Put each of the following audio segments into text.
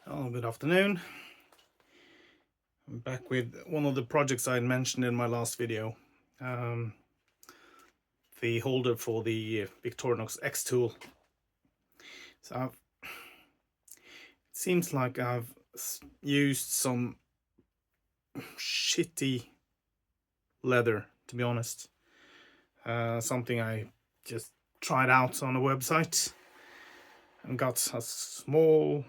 Oh, good afternoon. I'm back with one of the projects I mentioned in my last video. Um, the holder for the Victorinox xtool. So it seems like I've used some shitty leather, to be honest. Something I just tried out on a website and got a small,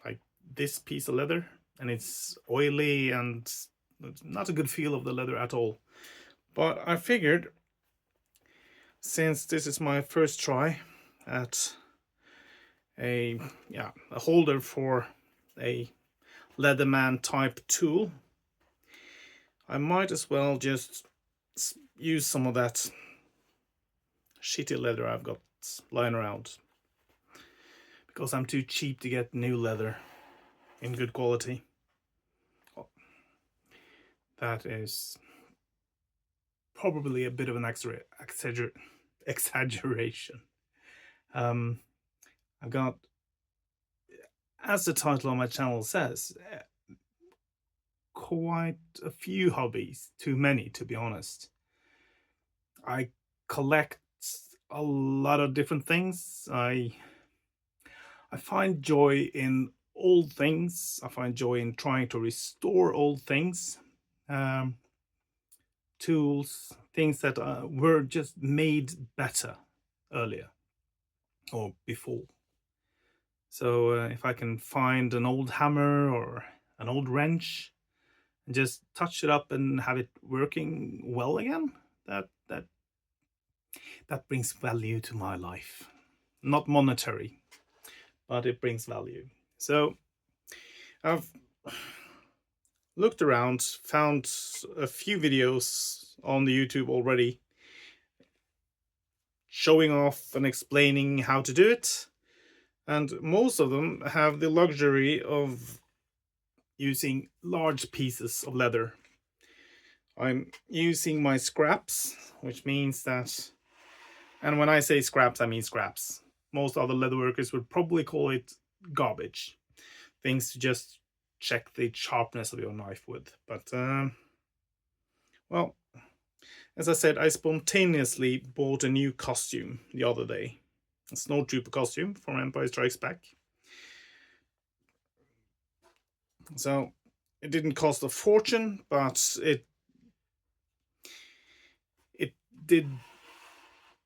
like this piece of leather, and it's oily and not a good feel of the leather at all. But I figured, since this is my first try at a holder for a Leatherman type tool, I might as well just use some of that shitty leather I've got lying around, because I'm too cheap to get new leather in good quality. That is probably a bit of an exaggeration. I've got, as the title of my channel says, quite a few hobbies. Too many, to be honest. I collect a lot of different things. I find joy in old things. I find joy in trying to restore old things. Tools, things that were just made better earlier or before. So if I can find an old hammer or an old wrench and just touch it up and have it working well again, that brings value to my life. Not monetary, but it brings value. So I've looked around, found a few videos on the YouTube already showing off and explaining how to do it, and most of them have the luxury of using large pieces of leather. I'm using my scraps, which means that, and when I say scraps, I mean scraps. Most other leatherworkers would probably call it garbage, things to just check the sharpness of your knife with. But well, as I said, I spontaneously bought a new costume the other day, a snowtrooper costume from Empire Strikes Back. So it didn't cost a fortune, but it did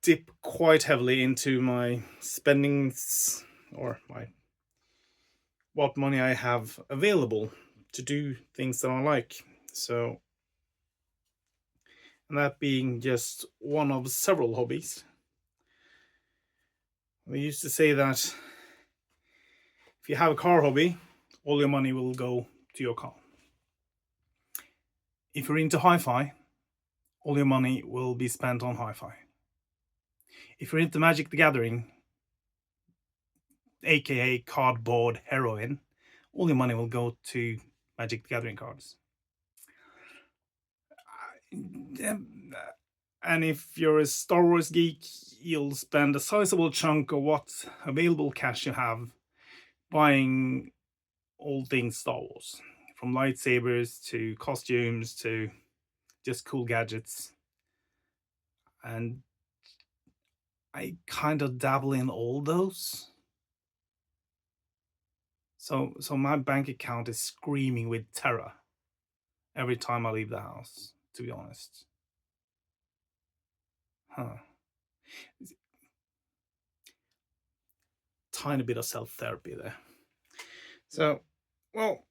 dip quite heavily into my spendings, or my what money I have available to do things that I like. So, and that being just one of several hobbies. We used to say that if you have a car hobby, all your money will go to your car. If you're into hi-fi, all your money will be spent on hi-fi. If you're into Magic the Gathering, aka cardboard heroin, all your money will go to Magic the Gathering cards. And if you're a Star Wars geek, you'll spend a sizable chunk of what available cash you have buying all things Star Wars, from lightsabers to costumes to just cool gadgets. And I kind of dabble in all those. So my bank account is screaming with terror every time I leave the house, to be honest. Tiny bit of self-therapy there. So, well,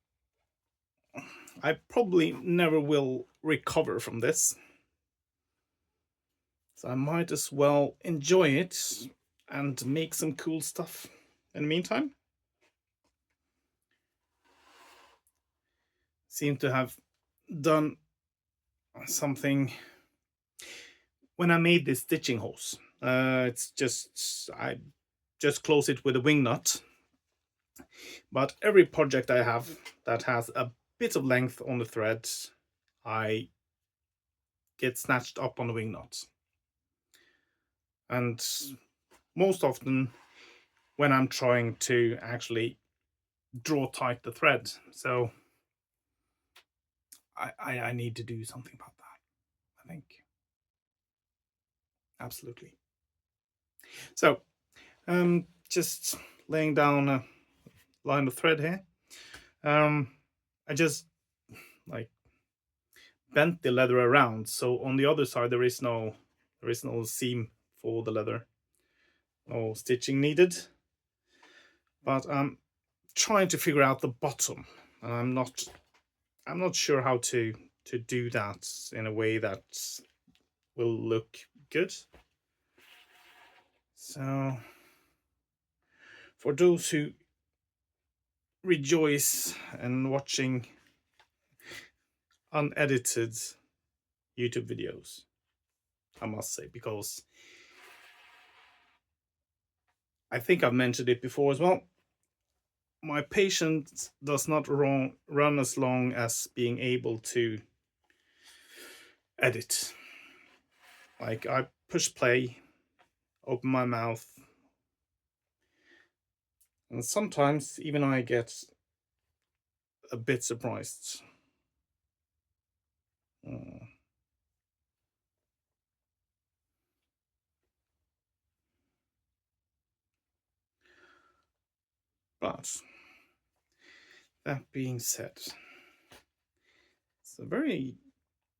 I probably never will recover from this. So I might as well enjoy it and make some cool stuff in the meantime. Seem to have done something when I made this stitching hose. It's just, I just close it with a wing nut. But every project I have that has a bit of length on the thread, I get snatched up on the wing nut. And most often when I'm trying to actually draw tight the thread. So I need to do something about that, I think. Absolutely. So just laying down a line of thread here. I just like bent the leather around, so on the other side there is no seam for the leather, no stitching needed. But I'm trying to figure out the bottom, and I'm not sure how to do that in a way that will look good. So for those who rejoice in watching unedited YouTube videos, I must say, because I think I've mentioned it before as well, my patience does not run as long as being able to edit. Like, I push play, open my mouth, and sometimes even I get a bit surprised. But that being said, it's a very,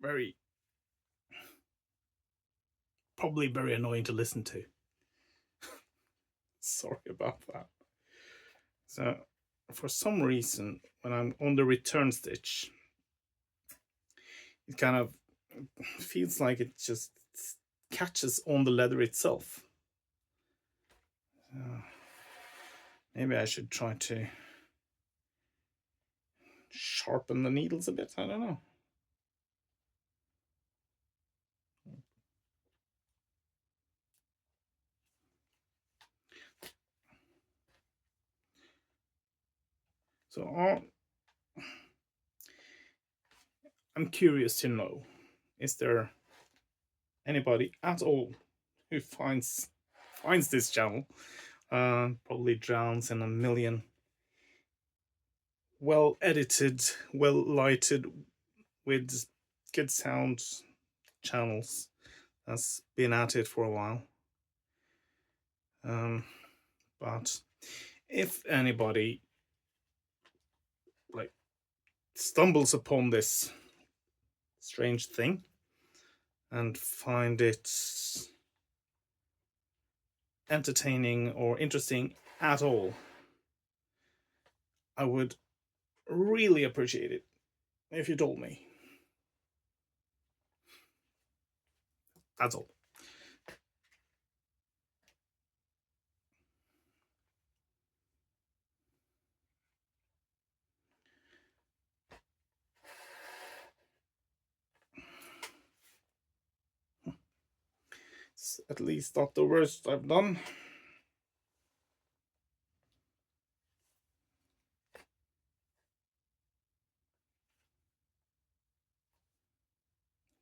very, probably very annoying to listen to. Sorry about that. So for some reason, when I'm on the return stitch, it kind of feels like it just catches on the leather itself. Maybe I should try to sharpen the needles a bit. I don't know. So I'm curious to know, is there anybody at all who finds this channel, probably drowns in a million well edited, well lighted, with good sound channels that's been at it for a while. But if anybody like stumbles upon this strange thing and find it entertaining or interesting at all, I would really appreciate it if you told me. That's all. It's at least not the worst I've done.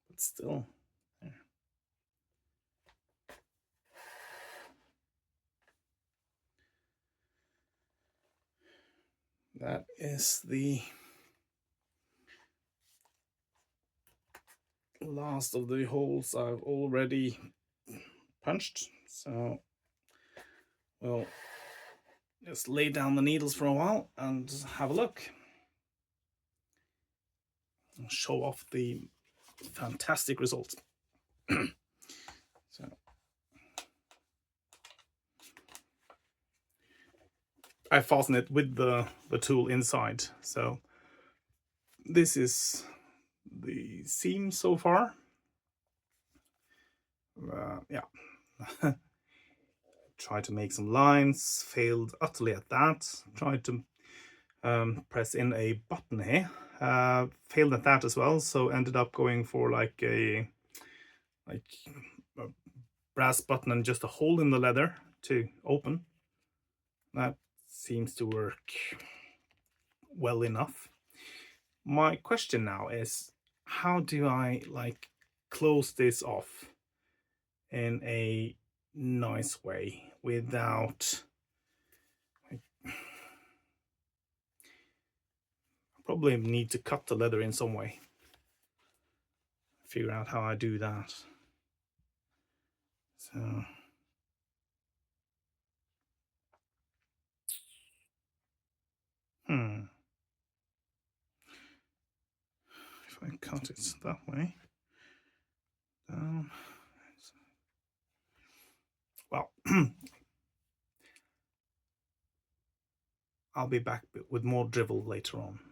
But still. Yeah. That is the last of the holes I've already punched. So we'll just lay down the needles for a while and have a look. I'll show off the fantastic results. So I fasten it with the tool inside. So this is the seam so far. Yeah. Tried to make some lines, failed utterly at that. Tried to press in a button here, failed at that as well. So ended up going for like a brass button and just a hole in the leather to open. That seems to work well enough. My question now is, how do I like close this off in a nice way without probably need to cut the leather in some way. Figure out how I do that. So if I cut it that way down, well, I'll be back with more drivel later on.